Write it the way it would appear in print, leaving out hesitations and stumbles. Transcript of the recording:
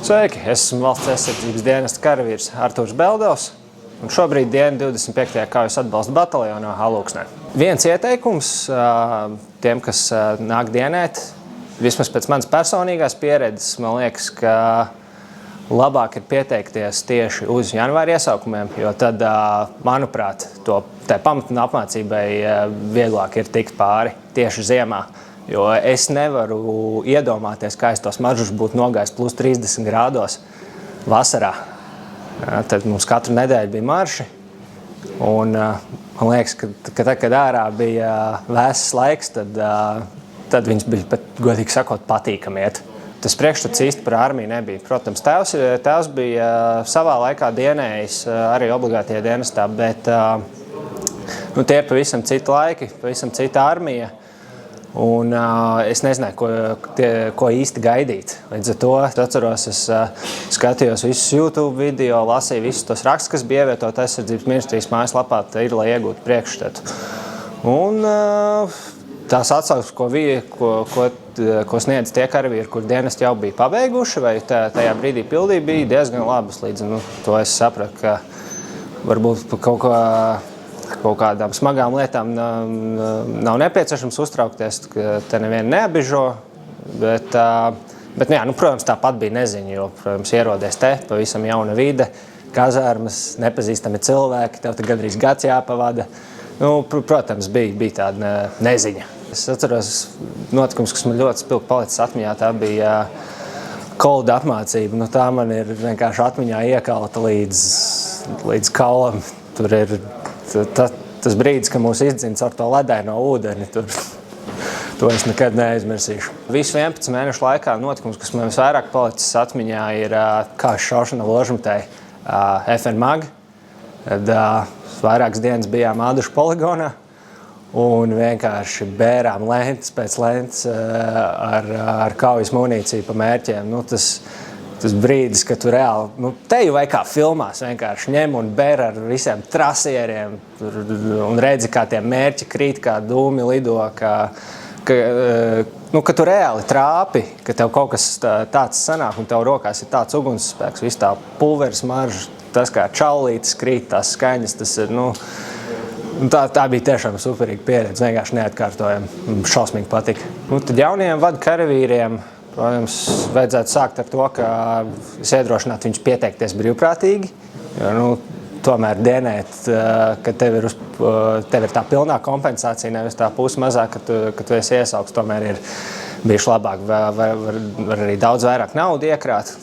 Sveiki! Es esmu Valsts aizsardzības dienesta karavīrs Artūrs Beldovs un šobrīd dienu 25. kaujas atbalsta bataljonā Alūksnē. Viens ieteikums tiem, kas nāk dienēt, vismaz pēc manas personīgās pieredzes, man liekas, ka labāk ir pieteikties tieši uz janvāra iesaukumiem, jo tad, manuprāt, tai pamatnē apmācībai vieglāk ir tikt pāri tieši ziemā. Jo es nevaru iedomāties, kā es tos maržus būtu nogājis plus 30 grādos vasarā. Tad mums katru nedēļu bija marši. Un man liekas, ka tad, kad ārā bija vēss laiks, tad viņas bija pat, godīgi sakot, patīkami iet. Tas priekšstats īsti par armiju nebija. Protams, tēvs bija savā laikā dienējis arī obligātajā dienestā, bet tie ir pavisam citi laiki, pavisam cita armija. Un es nezināju, ko īsti gaidīt. Līdz ar to atceros, es skatījos visus YouTube video, lasīju visus tos rakstus, kas bija ievietot aizsardzības ministrijas mājaslapā, ir, lai iegūtu priekšstatu. Un tās atsauksmes, ko sniedz tie karavīri, kur dienesti jau bija pabeiguši, vai tajā brīdī pildīja, bija diezgan labas. Līdz to es sapratu, ka varbūt kaut kādām smagām lietām nav nepieciešams uztraukties, ka te nevienu neabižo, bet protams, tāpat bija neziņa, jo, protams, ierodies te, pavisam jauna vide, kazārmas, nepazīstami cilvēki, tev te gandrīz gads jāpavada. Protams, bija tāda neziņa. Es atceros notikums, kas man ļoti spilgti palicis atmiņā, tā bija kolda apmācība. Tā man ir vienkārši atmiņā iekalta līdz kaulam. Tur ir tas brīdis, kad mūs izdzina caur to ledaino ūdeni, to es nekad neaizmirsīšu. Visu 11 mēnešu laikā notikums, kas man visvairāk palicis atmiņā, ir kājas šaušana Ložmetē FNMAG. Tad vairākas dienas bijām Ādušu poligonā un vienkārši bērām lentes pēc lentes ar kaujas munīciju pa mērķiem. Tas brīdis, kad tu reāli, te jau vai kā filmās, vienkārši ņem un ber ar visiem trasieriem un redzi, kā tie mērķi krīt, kā dūmi lido, ka tu reāli trāpi, ka tev kaut kas tāds sanāk un tev rokās ir tāds ugunsspēks, viss tā pulveres marža, tas kā čaulītis krīt, tās skaņas, tas ir, tā bija tiešām superīga pieredze, vienkārši neatkārtojama, šausmīgi patika. Tad jaunajiem vada karavīriem, protams, vajadzētu sākt ar to, ka es iedrošinātu viņus pieteikties brīvprātīgi, jo, tomēr dienēt, ka tev ir tā pilnā kompensācija, nevis tā puse mazāk, ka tu esi iesaukts, tomēr ir bijuši labāk, var arī daudz vairāk naudu iekrāt.